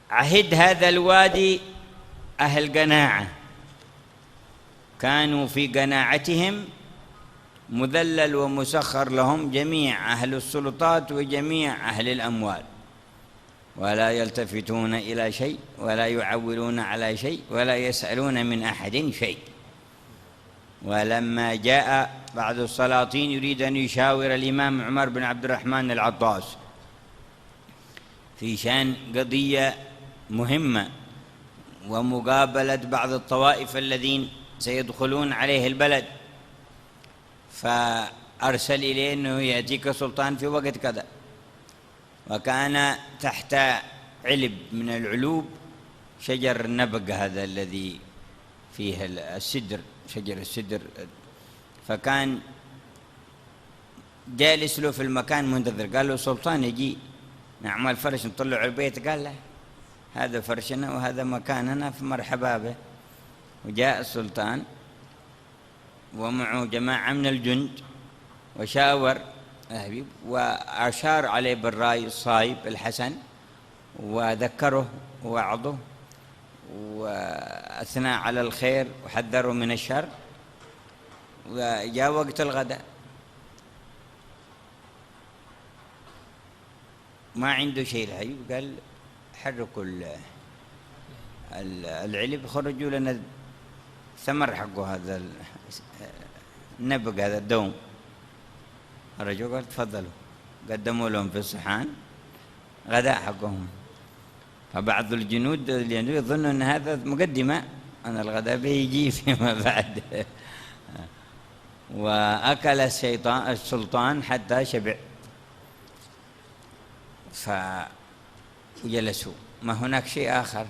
عهد هذا الوادي أهل قناعة، كانوا في قناعتهم مذلل ومسخر لهم جميع أهل السلطات وجميع أهل الأموال، ولا يلتفتون إلى شيء ولا يعولون على شيء ولا يسألون من أحد شيء. ولما جاء بعض السلاطين يريد أن يشاور الإمام عمر بن عبد الرحمن العطاس في شأن قضية مهمة ومقابلة بعض الطوائف الذين سيدخلون عليه البلد، فأرسل إليه أنه يأتيك سلطان في وقت كذا، وكان تحت علب من العلوب شجر النبق هذا الذي فيه السدر، شجر السدر، فكان جالس له في المكان منتظر. قال له سلطان يجي نعمل فرش نطلع البيت، قال له هذا فرشنا وهذا مكاننا فمرحبا به. وجاء السلطان ومعه جماعة من الجند وشاور وأشار عليه بالرأي الصائب الحسن وذكره ووعظه وأثنى على الخير وحذره من الشر. وجاء وقت الغداء ما عنده شيء الحبيب، قال حركوا العلب خرجوا لنا ثمر حقه هذا النبق هذا الدوم. خرجوا قال تفضلوا، قدموا لهم في الصحان غداء حقهم. فبعض الجنود يظنوا أن هذا مقدمة أن الغداء بيجي فيما بعد. وأكل السلطان حتى شبع، فجلسوا. ما هناك شيء آخر.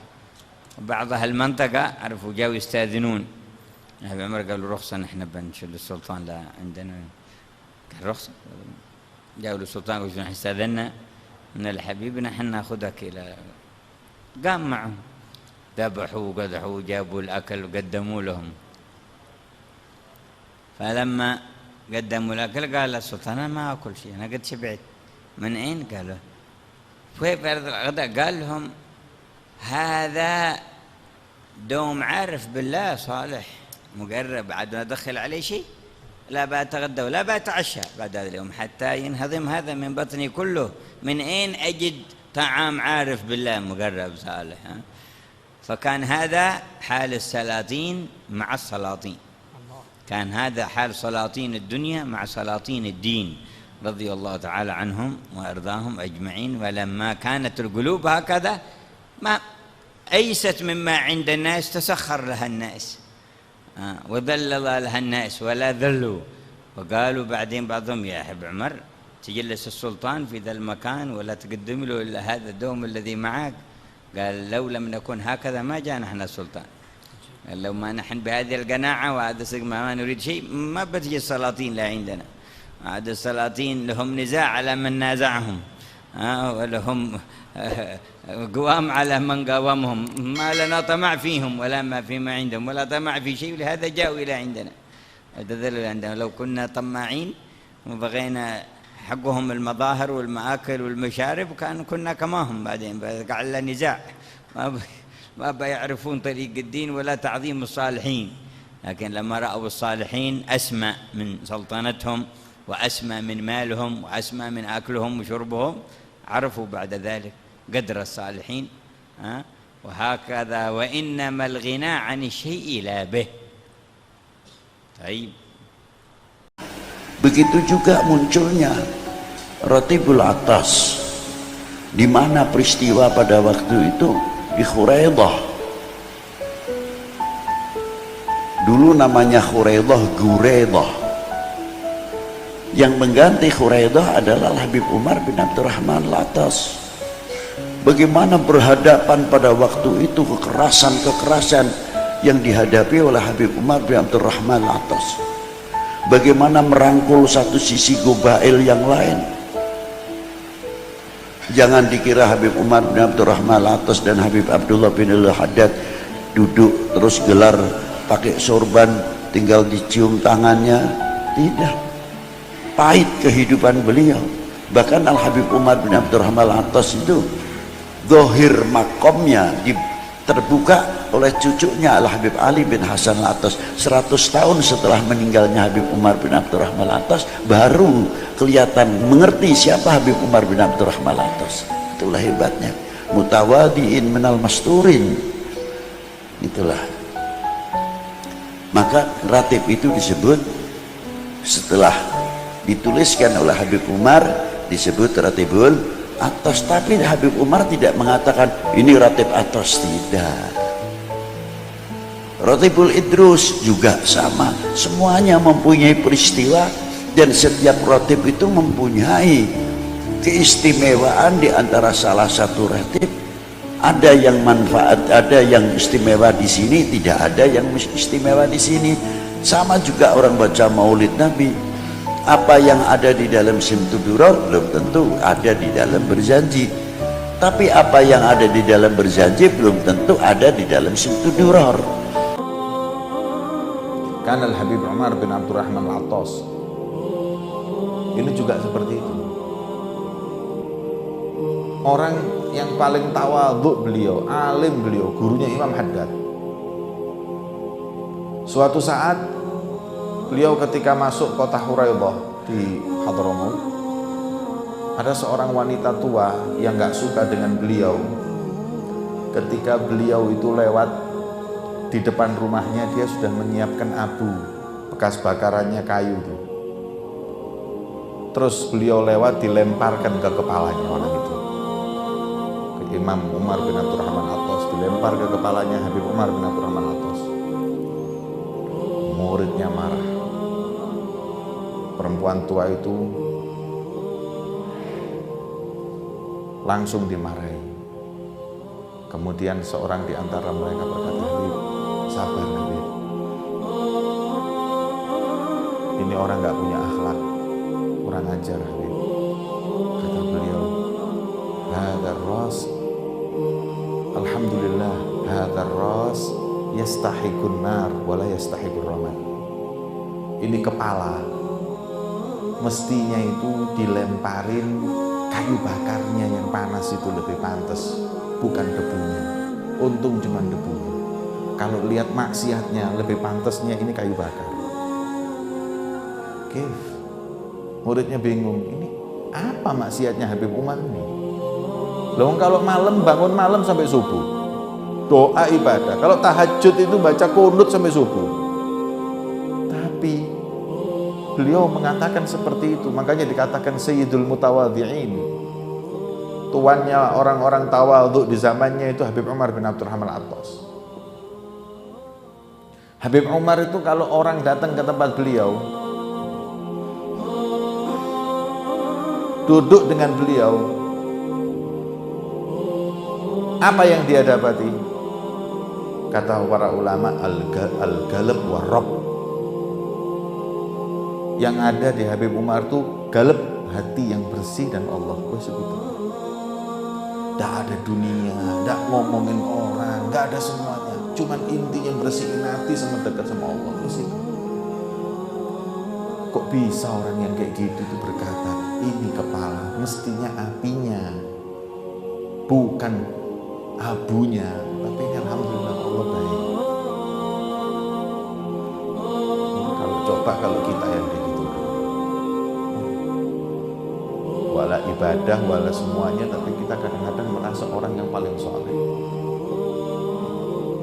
بعض أهل المنطقة عرفوا جاوا يستأذنون، أبي عمر قالوا رخصة نحن بنشل السلطان لا عندنا. قال رخصة؟ جاوا للسلطان قالوا نحن استأذنا من الحبيب نحن ناخذك إلى. قام معهم ذبحوا وقدحوا وجابوا الأكل وقدموا لهم. فلما قدموا الأكل قال السلطان أنا ما أكل شيء، أنا قد شبعت. من أين؟ قالوا في فرض الغداء. قال لهم هذا دوم عارف بالله صالح مقرب، عاد ندخل عليه شيء، لا بأتغدى ولا بأتعشى بعد هذا اليوم حتى ينهضم هذا من بطني كله. من أين أجد طعام عارف بالله مقرب صالح؟ فكان هذا حال السلاطين مع السلاطين، كان هذا حال سلاطين الدنيا مع سلاطين الدين رضي الله تعالى عنهم وأرضاهم أجمعين. ولما كانت القلوب هكذا ما أيست مما عند الناس تسخر لها الناس وذلل لها الناس ولا ذلوا. وقالوا بعدين بعضهم يا حب عمر تجلس السلطان في ذا المكان ولا تقدم له إلا هذا الدوم الذي معك. قال لو لم نكن هكذا ما جاء نحن السلطان، لو ما نحن بهذه القناعة وهذا الصدق ما نريد شيء ما بتجي السلاطين لا عندنا. هذا السلاطين لهم نزاع على من نازعهم ولهم قوام على من قاومهم، ما لنا طمع فيهم ولا ما فيما عندهم ولا طمع في شيء، ولهذا جاءوا إلى عندنا وتذلل عندنا. لو كنا طماعين وبغينا حقهم المظاهر والمآكل والمشارب كنا كماهم بعدين قاعد نزاع ما بيعرفون طريق الدين ولا تعظيم الصالحين. لكن لما رأوا الصالحين أسمى من سلطنتهم وأسمى من مالهم وأسمى من أكلهم وشربهم عرفوا بعد ذلك قدر الصالحين. وهكذا وإنما الغنى عن الشيء لا به. طيب begitu juga munculnya Ratibul Atas, di mana peristiwa pada waktu itu di Khuraidah. Dulu namanya Khuraidah Guraidah. Yang mengganti Khuraidah adalah Habib Umar bin Abdurrahman Al-Atas. Bagaimana berhadapan pada waktu itu kekerasan-kekerasan yang dihadapi oleh Habib Umar bin Abdurrahman Al-Atas. Bagaimana merangkul satu sisi gobail yang lain. Jangan dikira Habib Umar bin Abdurrahman Al-Atas dan Habib Abdullah bin Al-Haddad duduk terus gelar pakai sorban tinggal dicium tangannya. Tidak, pahit kehidupan beliau. Bahkan Al-Habib Umar bin Abdurrahman Al-Atas itu Zohir makomnya terbuka oleh cucunya Al Habib Ali bin Hasan Al-Attas. 100 tahun setelah meninggalnya Habib Umar bin Abdurrahman Al-Attas baru kelihatan mengerti siapa Habib Umar bin Abdurrahman Al-Attas. Itulah hebatnya, mutawadiin minal masturin. Itulah, maka ratib itu disebut setelah dituliskan oleh Habib Umar disebut ratibul atas. Tapi Habib Umar tidak mengatakan ini ratib atas, tidak. Ratibul idrus juga sama, semuanya mempunyai peristiwa dan setiap ratib itu mempunyai keistimewaan. Di antara salah satu ratib ada yang manfaat, ada yang istimewa di sini, tidak ada yang istimewa di sini. Sama juga orang baca maulid Nabi, apa yang ada di dalam simtudurar belum tentu ada di dalam berjanji, tapi apa yang ada di dalam berjanji belum tentu ada di dalam simtudurar. Kan Al-Habib Umar bin Abdurrahman Al-Attas ini juga seperti itu. Orang yang paling tawadhu beliau, alim beliau, gurunya Imam Haddad. Suatu saat beliau ketika masuk kota Huraidah di Hadramaut, ada seorang wanita tua yang gak suka dengan beliau. Ketika beliau itu lewat di depan rumahnya, dia sudah menyiapkan abu bekas bakarannya kayu itu. Terus beliau lewat dilemparkan ke kepalanya orang itu. Ke Imam Umar bin Abdurrahman Al-Attas, dilempar ke kepalanya Habib Umar bin Abdurrahman Al-Attas. Muridnya marah. Perempuan tua itu langsung dimarahi. Kemudian seorang di antara mereka berkata, Habib, sabar Habib. Ini orang gak punya akhlak, kurang ajar Habib. Kata beliau, hadar ras, alhamdulillah, hadar ras yastahiqun nar wala yastahiqur ramad. Ini kepala mestinya itu dilemparin kayu bakarnya yang panas itu lebih pantas, bukan debunya. Untung cuma debunya. Kalau lihat maksiatnya lebih pantasnya ini kayu bakar. Oke, muridnya bingung, ini apa maksiatnya Habib Umar ini? Loh, kalau malam bangun malam sampai subuh, doa ibadah. Kalau tahajud itu baca kunut sampai subuh. Tapi beliau mengatakan seperti itu, makanya dikatakan Sayyidul Mutawadhi'in. Tuannya orang-orang tawadhu di zamannya itu Habib Umar bin Abdurrahman Al-Attas. Habib Umar itu kalau orang datang ke tempat beliau, duduk dengan beliau, apa yang dia dapati? Kata para ulama, al-galab warab. Yang ada di Habib Umar itu galab, hati yang bersih dan Allah. Tidak ada dunia, tidak ngomongin orang, tidak ada semuanya. Cuman inti yang bersihin hati sama dekat sama Allah. Kok bisa orang yang kayak gitu itu berkata, ini kepala, mestinya apinya, bukan abunya. Tapi ini alhamdulillah Allah baik. Kalau kita yang kayak gitu, wala ibadah, wala semuanya, tapi kita kadang-kadang merasa orang yang paling soleh.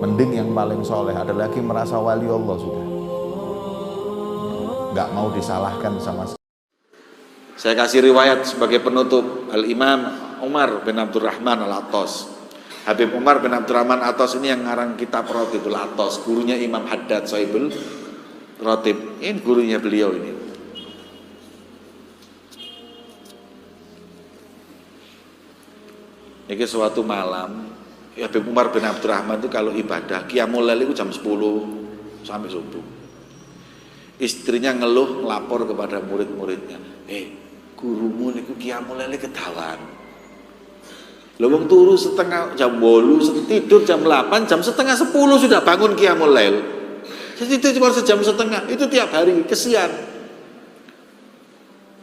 Mending yang paling soleh, ada lagi merasa wali Allah sudah. Nggak mau disalahkan sama sekali. Saya kasih riwayat sebagai penutup. Al-Imam Umar bin Abdurrahman Al-Attas. Habib Umar bin Abdurrahman Al-Attas ini yang ngarang kitab Ratibul Attas, gurunya Imam Haddad Sahibul Ratib. Ini gurunya beliau ini. Ini suatu malam, Habib Umar bin Abdurrahman itu kalau ibadah Qiyamul Lail itu jam 10 sampai subuh. Istrinya ngeluh, ngelapor kepada murid-muridnya, gurumu niku Qiyamul Lail ketahuan. Lho wong turu setengah jam 8, tidur jam 8, jam setengah 10 sudah bangun Qiyamul Lail. Jadi itu cuma sejam setengah, itu tiap hari, kesian.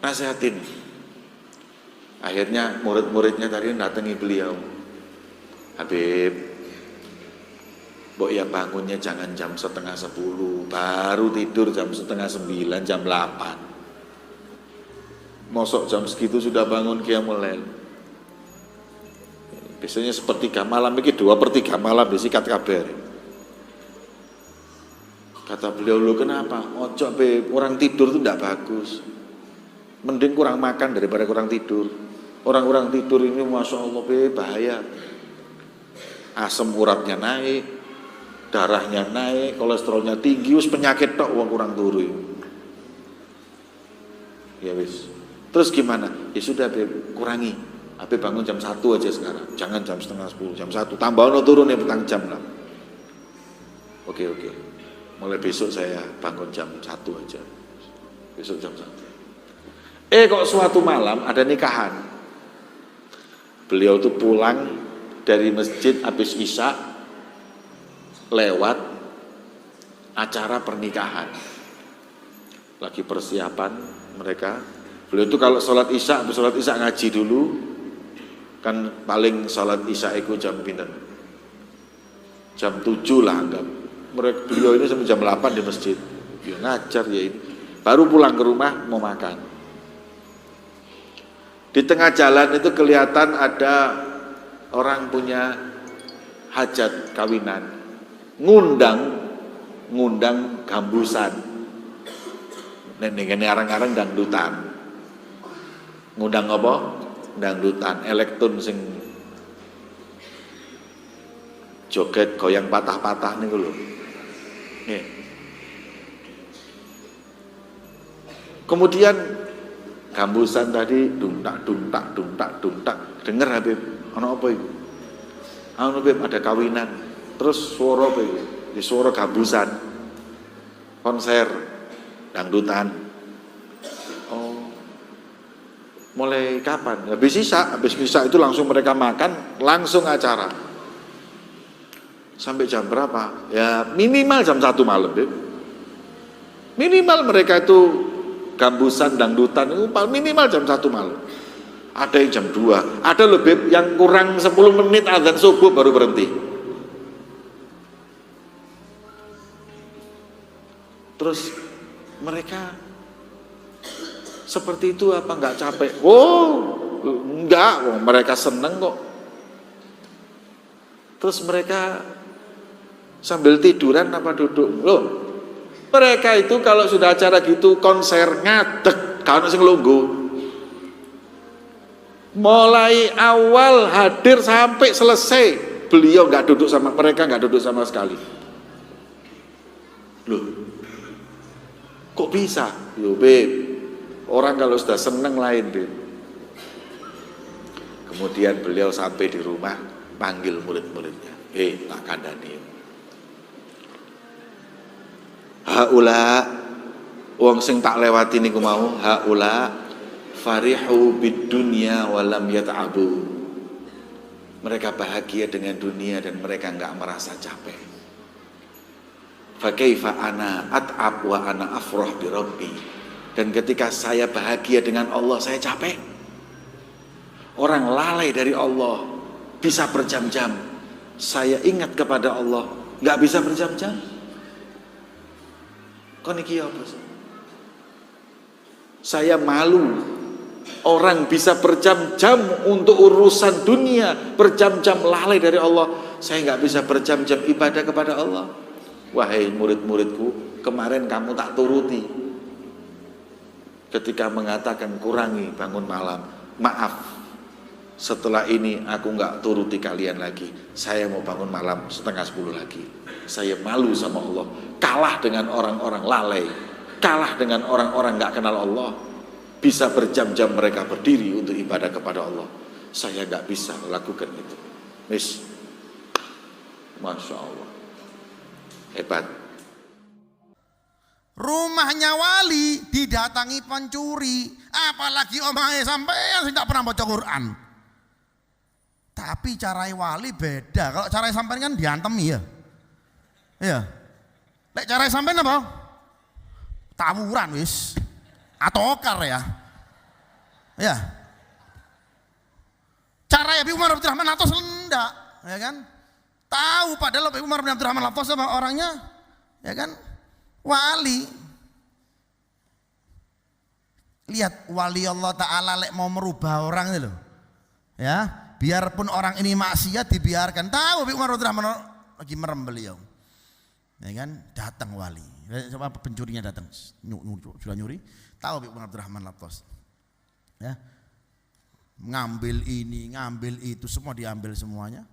Nasihatin. Akhirnya murid-muridnya tadi datangi beliau. Habib, mbok ya bangunnya jangan jam 9:30, baru tidur jam 8:30, jam 8. Mosok jam segitu sudah bangun qiyamul lail. Biasanya sepertiga malam, ini 2/3 malam disikat kabar. Kata beliau, lu kenapa? Ojo be, orang tidur itu tidak bagus. Mending kurang makan daripada kurang tidur. Orang-orang tidur ini masya Allah be, bahaya. Asam uratnya naik, darahnya naik, kolesterolnya tinggi, us penyakit tok uang kurang turu. Ya wis. Terus gimana? Ya sudah be, kurangi. Be bangun jam 1 aja sekarang. Jangan jam 9:30, jam 1. Tambah ono turun ya petang jam lah. Oke. Mulai besok saya bangun jam 1 aja. Besok jam 1. Kok suatu malam ada nikahan. Beliau tuh pulang dari masjid habis isya, lewat acara pernikahan. Lagi persiapan mereka. Beliau tuh kalau sholat isya, habis sholat isya ngaji dulu. Kan paling sholat isya itu jam pinten? Jam 7 lah anggap. Beliau ini sampai jam 8 di masjid. Ya ngajar ya ini. Baru pulang ke rumah mau makan. Di tengah jalan itu kelihatan ada orang punya hajat kawinan, ngundang gambusan. Ini arang-arang dangdutan. Ngundang apa? Dangdutan, elektron sing joget goyang patah-patah nih lho. Kemudian gambusan tadi dungtak. Dengar Habib, ana apa itu? Habib ada kawinan. Terus suara apa itu? Di suara gambusan. Konser dangdutan. Oh. Mulai kapan? Habis misa itu langsung mereka makan, langsung acara. Sampai jam berapa? Ya minimal jam 1 malam, Beb. Minimal mereka itu gambusan dangdutan itu minimal jam 1 malam. Ada yang jam 2, ada lebih yang kurang 10 menit azan subuh baru berhenti. Terus mereka seperti itu apa enggak capek? Oh, enggak, mereka seneng kok. Terus mereka sambil tiduran apa duduk? Loh, mereka itu kalau sudah acara gitu konser ngadeg, kalau sing lungguh. Mulai awal hadir sampai selesai, beliau nggak duduk sama mereka, nggak duduk sama sekali. Loh, kok bisa? Yo Beb, orang kalau sudah seneng lain Beb. Kemudian beliau sampai di rumah, panggil murid-muridnya. Tak kandani. Haula wong sing tak lewati niku mau, haula farihu bid dunya walam yata'abu. Mereka bahagia dengan dunia dan mereka enggak merasa capek. Fa kaifa ana at'ab wa ana afrah bi rabbi. Dan ketika saya bahagia dengan Allah, saya capek. Orang lalai dari Allah bisa berjam-jam. Saya ingat kepada Allah, enggak bisa berjam-jam. Koniki apa sih? Saya malu. Orang bisa berjam-jam untuk urusan dunia, berjam-jam lalai dari Allah. Saya nggak bisa berjam-jam ibadah kepada Allah. Wahai murid-muridku, kemarin kamu tak turuti. Ketika mengatakan kurangi bangun malam, maaf. Setelah ini aku nggak turuti kalian lagi. Saya mau bangun malam 9:30 lagi. Saya malu sama Allah. Kalah dengan orang-orang lalai. Kalah dengan orang-orang nggak kenal Allah. Bisa berjam-jam mereka berdiri untuk ibadah kepada Allah. Saya nggak bisa melakukan itu. Wis, masya Allah, hebat. Rumahnya wali didatangi pencuri, apalagi omahe sampean sing tak pernah baca Quran. Tapi carai wali beda. Kalau carai sampean kan diantemi ya. Iya. Lek carai sampean apa? Tawuran wis. Atokar ya. Ya. Cara Habib Umar Abdurrahman atau enggak? ya kan? Tahu padahal Habib Umar bin Abdurrahman Al-Attas sama orangnya, ya kan? Wali. Lihat wali Allah Ta'ala lek mau merubah orang itu loh. Ya, biarpun orang ini maksiat dibiarkan. Tahu Habib Umar bin Abdurrahman lagi merem beliau. Ya kan? Datang wali. Pencurinya datang. Sudah nyuri. Tahu Habib Umar bin Abdurrahman Al-Attas. Ya. Ngambil ini, ngambil itu, semua diambil semuanya.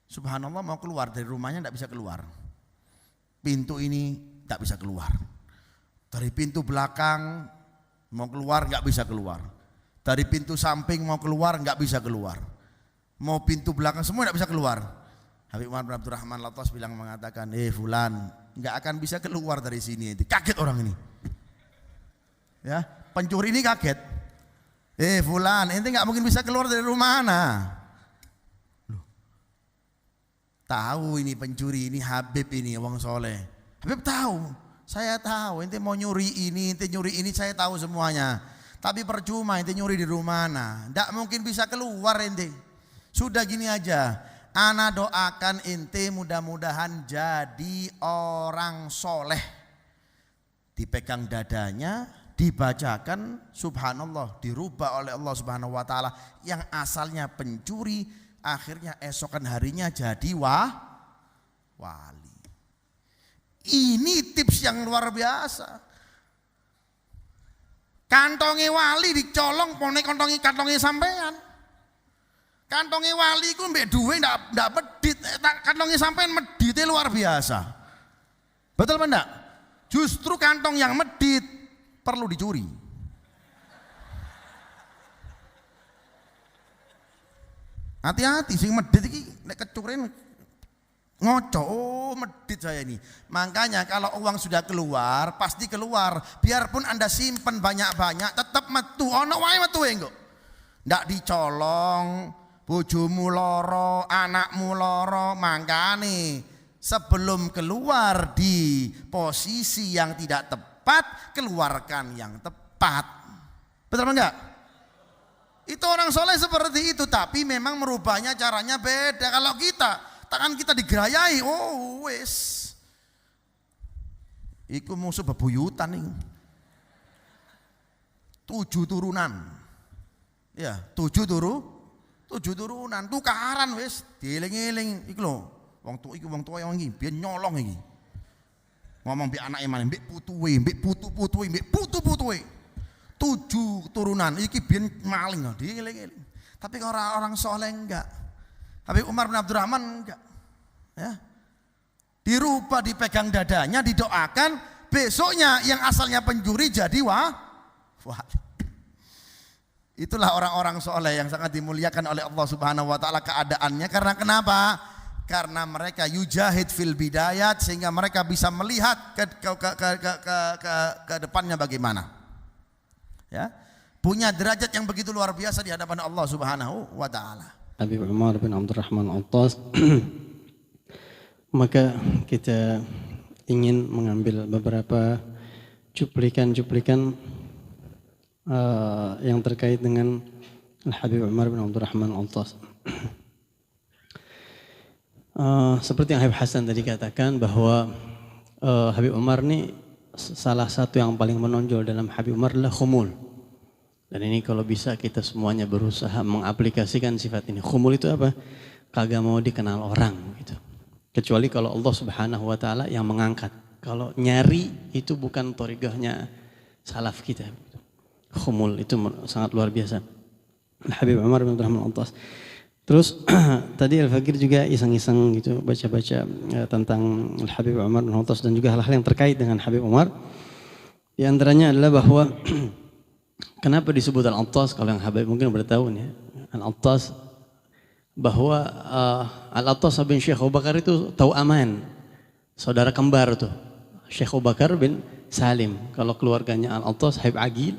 Subhanallah, mau keluar dari rumahnya tidak bisa keluar. Pintu ini tidak bisa keluar. Dari pintu belakang mau keluar nggak bisa keluar. Dari pintu samping mau keluar nggak bisa keluar. Mau pintu belakang semua tidak bisa keluar. Habib Umar bin Abdurrahman Al-Attas mengatakan, fulan nggak akan bisa keluar dari sini. Kaget orang ini. Ya, pencuri ini kaget. Fulan, ente nggak mungkin bisa keluar dari rumah mana? Loh. Tahu ini pencuri, ini Habib ini, wong soleh. Habib tahu, saya tahu. Ente mau nyuri ini, ente nyuri ini, saya tahu semuanya. Tapi percuma, ente nyuri di rumah mana? Nggak mungkin bisa keluar ente. Sudah gini aja, ana doakan ente mudah-mudahan jadi orang soleh. Dipegang dadanya, dibacakan subhanallah, dirubah oleh Allah Subhanahu wa taala, yang asalnya pencuri akhirnya esokan harinya jadi wali. Ini tips yang luar biasa. Kantongi wali dicolong pone kantongi sampean. Kantongi wali ku mbek duwe ndak medit, kantongi sampean medite luar biasa. Betul apa enggak? Justru kantong yang medit perlu dicuri. Hati-hati sing medit iki nek kecurin ngoco, medit saya ini. Makanya kalau uang sudah keluar, pasti keluar. Biarpun Anda simpen banyak-banyak, tetap metu. Ono wae metu engko. Ndak dicolong, bojomu loro, anakmu loro, mangkane sebelum keluar di posisi yang tidak tepat, keluarkan yang tepat. Betul enggak? Itu orang soleh seperti itu, tapi memang merubahnya caranya beda. Kalau kita, tangan kita digerayai, wes. Iku musuh bebuyutan nih. 7 turunan. Ya, 7 turunan, tukaran wes, dieling-eling iku lho. Wong tua yang iki biyen nyolong iki. Ngomong mbek anake maneh, mbek putuwe, mbek putu-putuwe, mbek putu-putuwe. 7 turunan iki biyen maling dieling-eling. Tapi orang soleh enggak. Habib Umar bin Abdurrahman enggak. Ya. Dirubah, dipegang dadanya, didoakan, besoknya yang asalnya pencuri jadi wah. Itulah orang-orang soleh yang sangat dimuliakan oleh Allah Subhanahu wa taala keadaannya. Karena kenapa? Karena mereka yujahid fil bidayat, sehingga mereka bisa melihat ke depannya bagaimana. Ya, punya derajat yang begitu luar biasa di hadapan Allah Subhanahu wa taala. Habib Umar bin Abdurrahman Al-Attas. Maka kita ingin mengambil beberapa cuplikan-cuplikan yang terkait dengan Habib Umar bin Abdurrahman Al-Attas. Seperti yang Habib Hasan tadi katakan bahwa Habib Umar ini salah satu yang paling menonjol dalam Habib Umar adalah khumul. Dan ini kalau bisa kita semuanya berusaha mengaplikasikan sifat ini. Khumul itu apa? Kagak mau dikenal orang gitu. Kecuali kalau Allah Subhanahu wa taala yang mengangkat. Kalau nyari itu bukan thariqahnya salaf kita. Khumul itu sangat luar biasa. Habib Umar bin Abdurrahman Al-Attas. Terus tadi Al-Fakir juga iseng-iseng gitu baca-baca tentang Habib Umar bin Al-Attas dan juga hal-hal yang terkait dengan Habib Umar. Di antaranya adalah bahwa kenapa disebut Al-Attas, kalau yang Habib mungkin udah tahu nih, Al-Attas, bahwa Al-Attas bin Syekh Abu Bakar itu tahu aman, saudara kembar tuh, Syekh Abu Bakar bin Salim. Kalau keluarganya Al-Attas, Habib Agil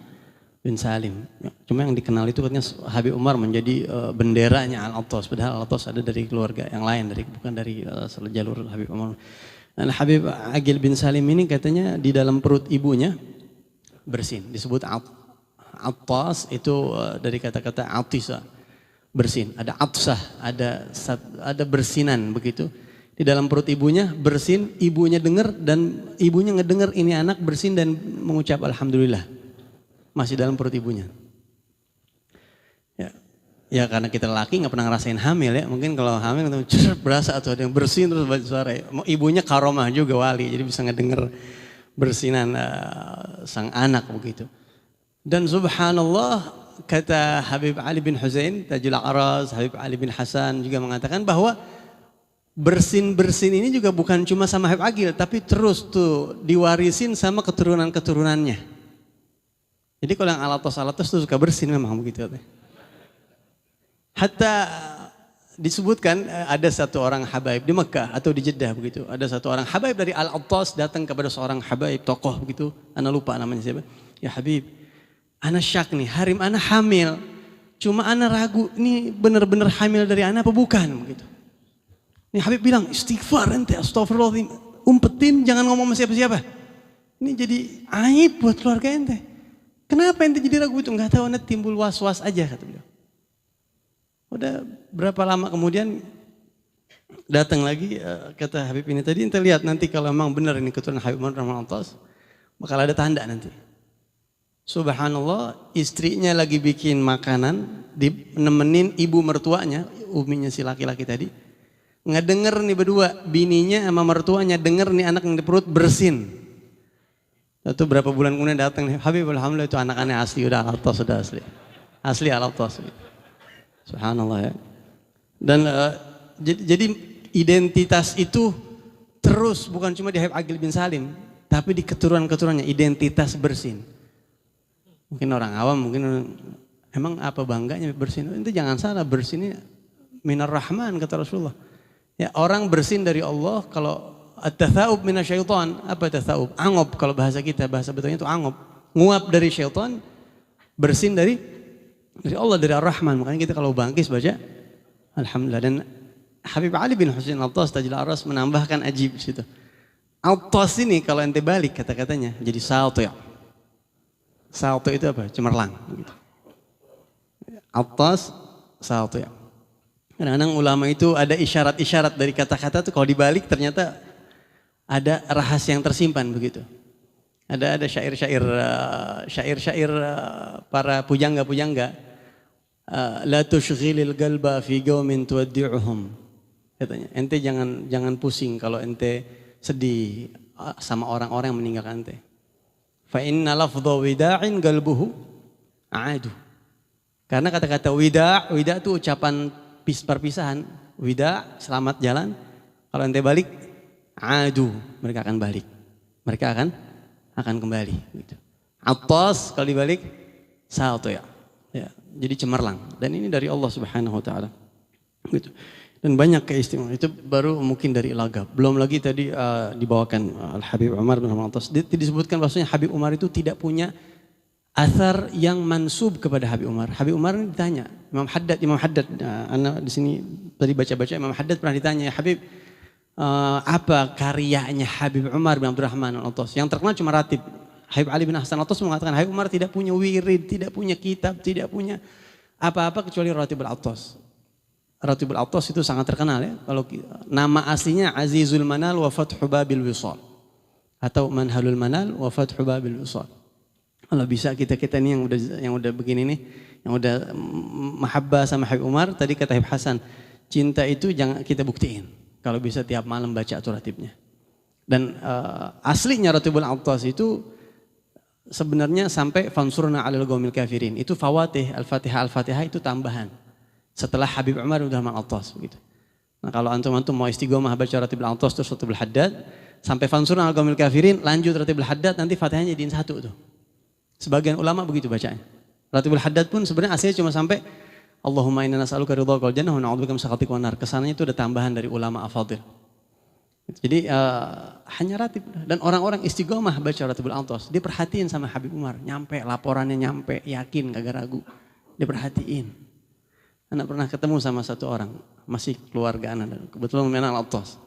bin Salim. Cuma yang dikenal itu katanya Habib Umar menjadi benderanya Al-Attas. Padahal Al-Attas ada dari keluarga yang lain, bukan dari jalur Habib Umar. Dan Habib Agil bin Salim ini katanya di dalam perut ibunya bersin. Disebut Attas itu dari kata-kata atisa. bersin, ada atsah, ada bersinan begitu. Di dalam perut ibunya bersin, ibunya dengar dan ibunya ngedengar ini anak bersin dan mengucap alhamdulillah. Masih dalam perut ibunya. Ya karena kita laki nggak pernah ngerasain hamil ya. Mungkin kalau hamil berasa atau ada yang bersin terus baca suara. Ibunya karomah juga wali, jadi bisa ngedenger bersinan sang anak begitu. Dan subhanallah kata Habib Ali bin Husain, Tajul Araz, Habib Ali bin Hasan juga mengatakan bahwa bersin-bersin ini juga bukan cuma sama Habib Agil, tapi terus tuh diwarisin sama keturunan-keturunannya. Jadi kalau yang alatos-alatos tuh suka bersin memang begitu. Hatta disebutkan ada satu orang habaib di Mekah atau di Jeddah begitu. Ada satu orang habaib dari Al-Attas datang kepada seorang habaib tokoh begitu. Ana lupa namanya siapa. Ya Habib, ana syak nih, harim ana hamil. Cuma ana ragu, ini benar-benar hamil dari ana apa bukan begitu. Ini Habib bilang, istighfar ente, astagfirullahaladzim. Umpetin, jangan ngomong sama siapa-siapa. Ini jadi aib buat keluarga ente. Kenapa ente jadi ragu itu? Enggak tahu, ente timbul was-was aja kata beliau. Udah berapa lama kemudian datang lagi kata Habib ini tadi, ente lihat nanti kalau memang benar ini keturunan Habib Umar bin Khattab bakal ada tanda nanti. Subhanallah, istrinya lagi bikin makanan, nemenin ibu mertuanya, uminya si laki-laki tadi. Ngedenger nih berdua, bininya sama mertuanya denger nih anak yang di perut bersin. Itu berapa bulan kemudian datang nih, Habib alhamdulillah itu anak-anak asli, udah Al-Attas, sudah asli. Asli Al-Attas. Subhanallah ya. Dan jadi identitas itu terus bukan cuma di Habib Agil bin Salim, tapi di keturunan-keturunannya identitas bersin. Mungkin orang awam mungkin emang apa bangganya bersin? Itu jangan salah, bersin ini minar rahman kata Rasulullah. Ya orang bersin dari Allah. Kalau at-tathaub minasyaitan, apa tathaub? Angop kalau bahasa kita, bahasa betulnya itu angop. Nguap dari syaitan, bersin dari Allah, dari Ar-Rahman. Makanya kita kalau bangkis baca alhamdulillah. Dan Habib Ali bin Husain Al-Attas Tajul Aras menambahkan ajib di situ. Al-Attas ini kalau ente balik kata-katanya jadi salto ya. Salto itu apa? Cemerlang gitu. Al-Attas salto ya. Kadang-kadang ulama itu ada isyarat-isyarat dari kata-kata itu kalau dibalik ternyata ada rahasia yang tersimpan begitu. Ada syair-syair para pujangga-pujangga. La tushghilil qalba fi qaumin tuwaddi'uhum. Katanya, ente jangan pusing kalau ente sedih sama orang-orang yang meninggalkan ente. Fa inna lafdha wida'in qalbuhu a'adu. Karena kata-kata wida' itu ucapan perpisahan. Wida' selamat jalan. Kalau ente balik, adu, mereka akan balik. Mereka akan kembali gitu. Attas kalau dibalik salto ya. Jadi cemerlang, dan ini dari Allah Subhanahu wa taala. Gitu. Dan banyak keistimewaan itu baru mungkin dari lagab. Belum lagi tadi dibawakan Al Habib Umar bin Khattab. Disebutkan bahwasanya Habib Umar itu tidak punya athar yang mansub kepada Habib Umar. Habib Umar ini ditanya, Imam Haddad, anak di sini tadi baca-baca Imam Haddad pernah ditanya, ya Habib, apa karyanya Habib Umar bin Abdurrahman Al-Attas? Yang terkenal cuma ratib. Habib Ali bin Hasan Al-Attas mengatakan Habib Umar tidak punya wirid, tidak punya kitab, tidak punya apa-apa kecuali Ratibul Attas. Ratibul Attas itu sangat terkenal ya. Kalau nama aslinya Azizul Manal wa Fathu Babil Wisal atau Manhalul Manal wa Fathu Babil Wisal. Kalau bisa kita ini yang udah begini nih, yang udah mahabbah sama Habib Umar, tadi kata Habib Hasan, cinta itu jangan kita buktiin. Kalau bisa tiap malam baca atau ratibnya. Dan aslinya Ratibul Attas itu sebenarnya sampai fansurna 'alal qaumil kafirin. Itu fawatih, Al-Fatihah itu tambahan. Setelah Habib Umar bin Al-Attas begitu. Nah, kalau antum mau istiqomah baca Ratibul Attas terus Ratibul Haddad sampai fansurna 'alal qaumil kafirin, lanjut Ratibul Haddad, nanti Fatihahnya jadiin satu tuh. Sebagian ulama begitu bacanya. Ratibul Haddad pun sebenarnya aslinya cuma sampai Allahumma inna nas'aluka ridhaka wal jannah wa na'udzubika min sakhatika wan nar. Kesananya itu ada tambahan dari ulama afadhil. Jadi hanya ratib, dan orang-orang istiqomah baca Ratibul Attas, dia perhatiin sama Habib Umar, nyampe laporannya, nyampe yakin kagak ragu, dia perhatiin. Anak pernah ketemu sama satu orang, masih keluarga anak, kebetulan mengenal Al-Attas.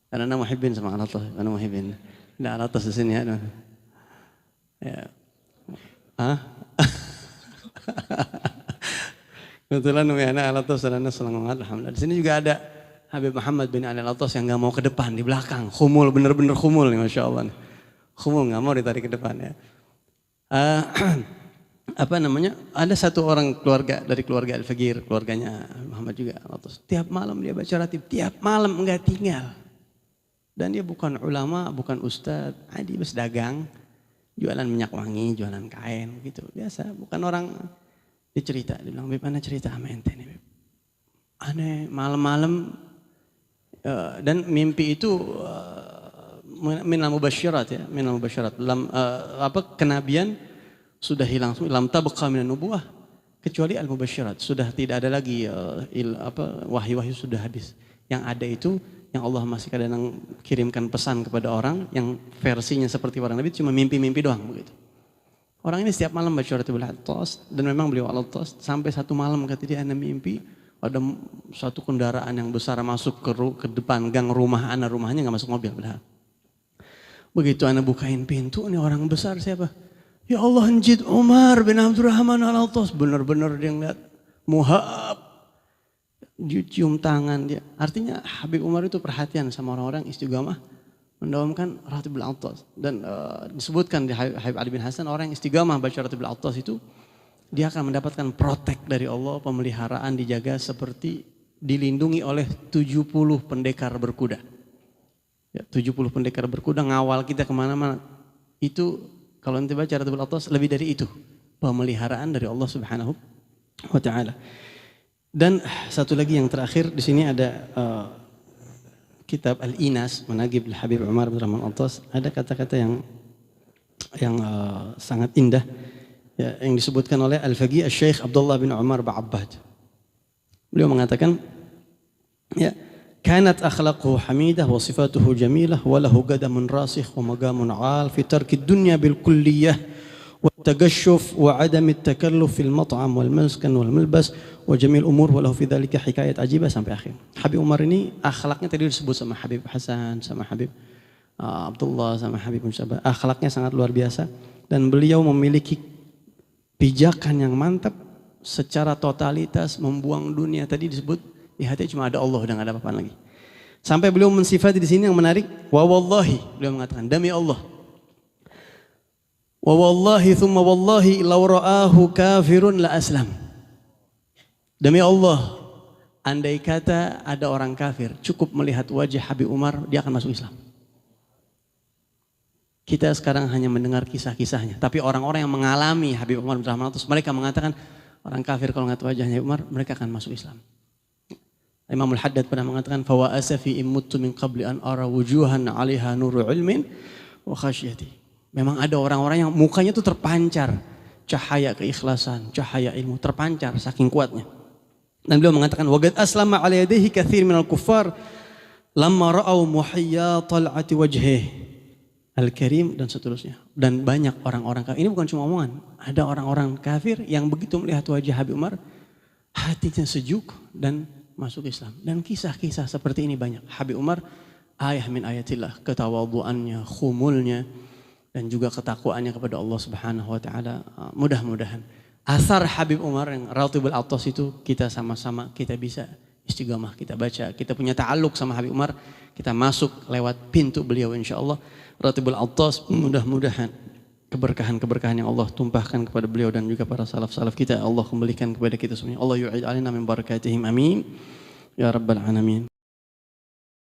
Dan anak muhibbin sama Al-Attas, anak muhibbin. Ada Al-Attas di sini ya. Kebetulan Umi Ana Al-Atas dan Ana semangat, alhamdulillah. Di sini juga ada Habib Muhammad bin Ali Al-Atas yang nggak mau ke depan, di belakang. Khumul, bener-bener khumul nih, Masya Allah. Khumul nggak mau ditarik ke depan ya. Ada satu orang keluarga dari keluarga Al-Faqir, keluarganya Muhammad juga Al-Atas. Tiap malam dia baca ratib, tiap malam nggak tinggal. Dan dia bukan ulama, bukan ustadz, dia bes dagang, jualan minyak wangi, jualan kain gitu, biasa. Bukan orang. Dia cerita, dia bilang, Beb, ana cerita sama ente nih, Beb. Aneh malam-malam dan mimpi itu minal mubasyirat ya, minal mubasyirat. Kenabian sudah hilang, lam tabqa minan nubuwah kecuali al mubasyirat. Sudah tidak ada lagi wahyu-wahyu sudah habis. Yang ada itu yang Allah masih kadang kirimkan pesan kepada orang yang versinya seperti para nabi cuma mimpi-mimpi doang begitu. Orang ini setiap malam baca Ratibul Atas dan memang beliau Al-Atas sampai satu malam kata dia ana mimpi ada satu kendaraan yang besar masuk ke depan gang rumah ana, rumahnya nggak masuk mobil padahal. Begitu ana bukain pintu, ini orang besar siapa? Ya Allah, Njid Umar bin Abdurrahman Al-Atas, benar-benar dia ngeliat muhab, cium tangan dia. Artinya Habib Umar itu perhatian sama orang-orang istiqamah mendawamkan Ratibul Atas. Dan disebutkan di Habib Ali bin Hasan, orang yang istiqamah baca Ratibul Atas itu dia akan mendapatkan protek dari Allah, pemeliharaan, dijaga seperti dilindungi oleh 70 pendekar berkuda. Ya, 70 pendekar berkuda ngawal kita kemana-mana. Itu kalau nanti baca Ratibul Atas lebih dari itu, pemeliharaan dari Allah Subhanahu wa Ta'ala. Dan satu lagi yang terakhir di sini ada kitab Al-Inas, Manaqib Habib Umar bin Rahman Al-Atas, ada kata-kata yang sangat indah ya, yang disebutkan oleh Al-Faqih Al-Syekh Abdullah bin Umar Ba'abbad. Beliau mengatakan, ya, kanat akhlaquhu hamidah wa sifatuhu jamilah wa lahu qadamun rasikh wa maqamun 'al fi tarki dunya bil kulliyah wa tagashshuf wa 'adam at-takalluf fil mat'am wal maskan wal malbas wa jamil umur walau fi dzalika hikayat ajibah sampai akhir. Habib Umar ini akhlaknya tadi disebut sama Habib Hasan, sama Habib Abdullah, sama Habib Musyabah. Akhlaknya sangat luar biasa dan beliau memiliki pijakan yang mantap secara totalitas, membuang dunia. Tadi disebut di hati cuma ada Allah, udah enggak ada apa-apa lagi. Sampai beliau mensifati di sini yang menarik, wa wallahi, beliau mengatakan demi Allah. Wa wallahi thumma wallahi law ra'ahu kafirun la aslam. Demi Allah, andai kata ada orang kafir cukup melihat wajah Habib Umar, dia akan masuk Islam. Kita sekarang hanya mendengar kisah-kisahnya, tapi orang-orang yang mengalami Habib Umar bin Rahman Al-Atas, mereka mengatakan orang kafir kalau ngelihat wajahnya Umar, mereka akan masuk Islam. Imam Al-Haddad pernah mengatakan, "Fa wa asafi immuttu min qabli an ara wujuhan 'alaiha nuru ilmin wa khasyati." Memang ada orang-orang yang mukanya itu terpancar cahaya keikhlasan, cahaya ilmu, terpancar saking kuatnya. Dan beliau mengatakan, waqad aslama 'ala yadayhi katsir minal kuffar lamma ra'aw muhiyyat tal'ati wajhihi al-karim dan seterusnya. Dan banyak orang-orang kafir, ini bukan cuma omongan, ada orang-orang kafir yang begitu melihat wajah Habib Umar, hatinya sejuk dan masuk Islam. Dan kisah-kisah seperti ini banyak. Habib Umar ayah min ayatillah, ketawadhuannya, khumulnya, dan juga ketakwaannya kepada Allah Subhanahu wa Ta'ala. Mudah-mudahan asar Habib Umar yang Ratibul Atas itu kita sama-sama kita bisa istiqamah, kita baca, kita punya ta'aluk sama Habib Umar, kita masuk lewat pintu beliau insyaallah. Ratibul Atas, mudah-mudahan keberkahan-keberkahan yang Allah tumpahkan kepada beliau dan juga para salaf-salaf kita, Allah kembalikan kepada kita semuanya. Allah yu'id alina min barakatihim, amin ya rabbal alamin.